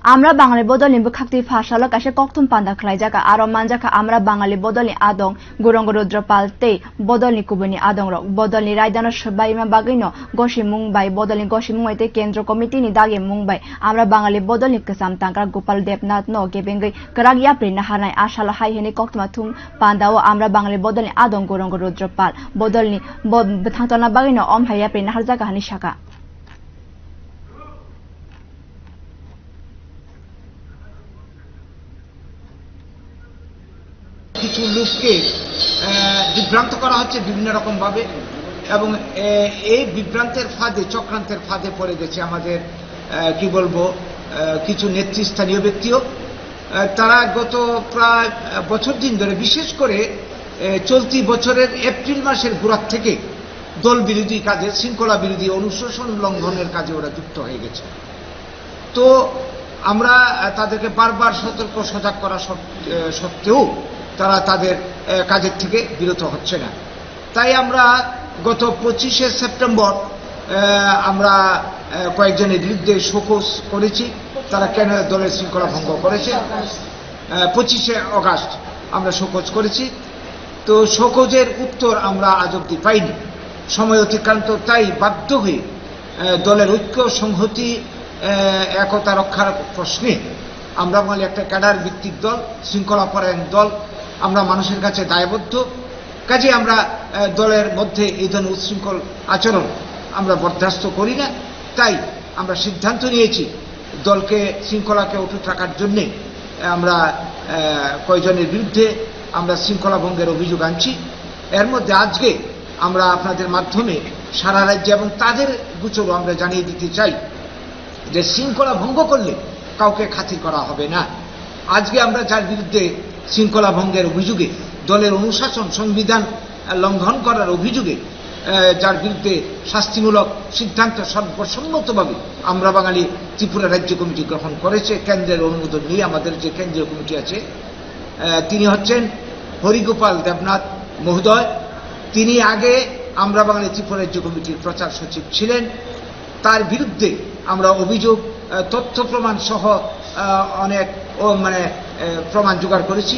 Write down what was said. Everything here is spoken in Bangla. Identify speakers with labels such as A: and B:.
A: আমরা বাঙালি বদলনি বুখাক্তি ফাশালক আসে কক্তুম পান্দা খাই জায়গা আরো মানজাখা আমরা বাঙালি বদলনি আদং গুরঙ্গ রুদ্রপাল তে বদলনি কুবনি আদং রক বদলনি রায়দানো সবাইমা বাগৈনো গসি মুংবাই বদলনি গসি মুংবাইতে কেন্দ্র কমিটিনি দাগে মুংবাই আমরা বাঙালি বদলনি কেসাম তাঙ্কা গোপাল দেবনাথ নো গেবেঙ্গৈ করাগ ইয়াপ্রি নাহানাই আশালা হাই হেনি কক্তুমা থুম পান্দাও আমরা বাঙালি বদলনি আদং গুরঙ্গ রুদ্রপাল বদলনি থাংতনা বাগৈনো অম হাই ইয়াপ্রি নাহার জায়গা হানি শাখা
B: কিছু লোককে বিভ্রান্ত করা হচ্ছে বিভিন্ন রকম ভাবে এবং এই বিভ্রান্তের ফাঁদে চক্রান্তের ফাঁদে পড়ে গেছে আমাদের কি বলবো কিছু নেতৃস্থানীয় ব্যক্তিও তারা গত প্রায় বছর দিন ধরে বিশেষ করে চলতি বছরের এপ্রিল মাসের গোড়ার থেকে দল বিরোধী কাজে শৃঙ্খলা বিরোধী অনুশাসন লঙ্ঘনের কাজে ওরা যুক্ত হয়ে গেছে। তো আমরা তাদেরকে বারবার সতর্ক সজাগ করা সত্ত্বেও তারা তাদের কাজের থেকে বিরত হচ্ছে না। তাই আমরা গত 25শে সেপ্টেম্বর আমরা কয়েকজনের বিরুদ্ধে শোকজ করেছি। তারা কেন দলের শৃঙ্খলা ভঙ্গ করেছে 25শে অগাস্ট আমরা শোকজ করেছি। তো শোকজের উত্তর আমরা আজ অবধি পাইনি, সময় অতিক্রান্ত। তাই বাধ্য হয়ে দলের ঐক্য সংহতি একতা রক্ষার প্রশ্নে আমরা বাঙালি একটা ক্যাডার ভিত্তিক দল, শৃঙ্খলাপরায়ণ দল, আমরা মানুষের কাছে দায়বদ্ধ। কাজে আমরা দলের মধ্যে এই ধরনের উচ্ছৃঙ্খল আচরণ আমরা বরদাস্ত করি না। তাই আমরা সিদ্ধান্ত নিয়েছি দলকে শৃঙ্খলাকে অটুট রাখার জন্যে আমরা কয়েকজনের বিরুদ্ধে আমরা শৃঙ্খলা ভঙ্গের অভিযোগ আনছি। এর মধ্যে আজকে আমরা আপনাদের মাধ্যমে সারা রাজ্যে এবং তাদের গোচরও আমরা জানিয়ে দিতে চাই যে শৃঙ্খলা ভঙ্গ করলে কাউকে খাতির করা হবে না। আজকে আমরা যার বিরুদ্ধে শৃঙ্খলা ভঙ্গের অভিযোগে দলের অনুশাসন সংবিধান লঙ্ঘন করার অভিযোগে যার বিরুদ্ধে শাস্তিমূলক সিদ্ধান্ত সর্বসম্মতভাবে আমরা বাঙালি ত্রিপুরা রাজ্য কমিটি গ্রহণ করেছে কেন্দ্রের অনুমোদন নিয়ে। আমাদের যে কেন্দ্রীয় কমিটি আছে তিনি হচ্ছেন হরিগোপাল দেবনাথ মহোদয়। তিনি আগে আমরা বাঙালি ত্রিপুরা রাজ্য কমিটির প্রচার সচিব ছিলেন। তার বিরুদ্ধে আমরা অভিযোগ তথ্য প্রমাণ সহ অনেক প্রমাণ জোগাড় করেছি।